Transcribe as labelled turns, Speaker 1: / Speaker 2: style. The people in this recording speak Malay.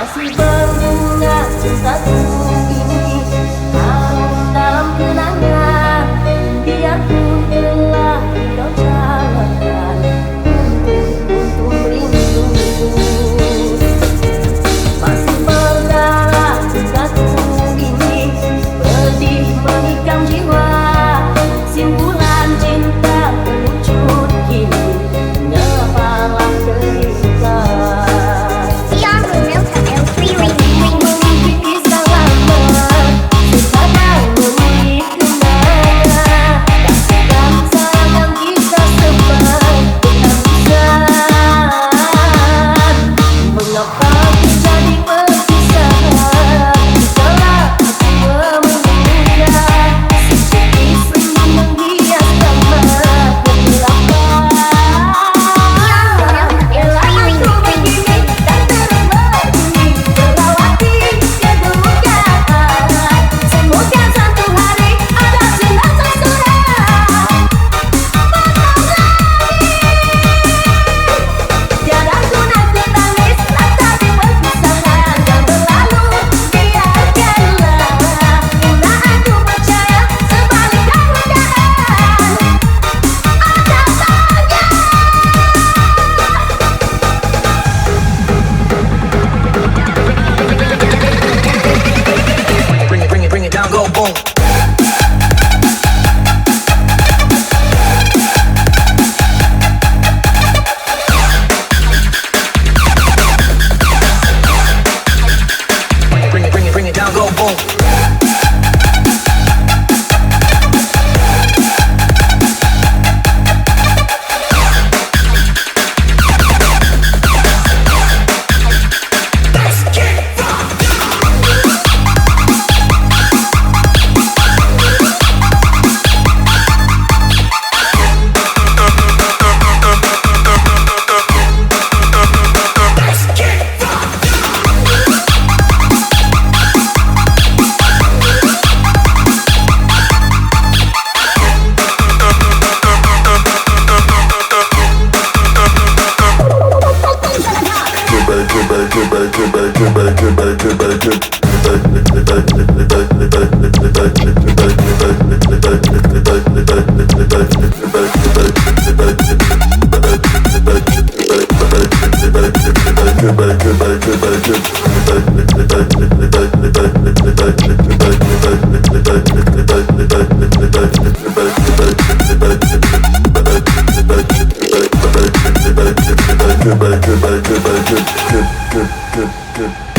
Speaker 1: Masih berbunga cintaku ini harum dalam kenangan. Biarpun telah kau jalankan untuk rindu. Masih berdarah cintaku ini pedih menikam jiwa. Simpulan cinta terwujud kini ngepalah terikat.
Speaker 2: Dion, Rulmelta, and Fulll.
Speaker 1: Mengungkit kisah lama sebagai mengulik kenangan. Kasihkan sayang kita sempat berhamburan. Mengapa terjadi perpisahan setelah aku memenungkan sedikit rindu menghias taman kegelapan. Rela aku begini dan terbagi melewati kedukaan. Semoga satu hari ada sinar secerah. Tiada guna ku tangis lantaran perpisahan yang berlalu. Biarkanlah indah aku percaya sebaliknya godaan ada saja.
Speaker 3: Bring it down, go boom. Bring it down, go boom. Good.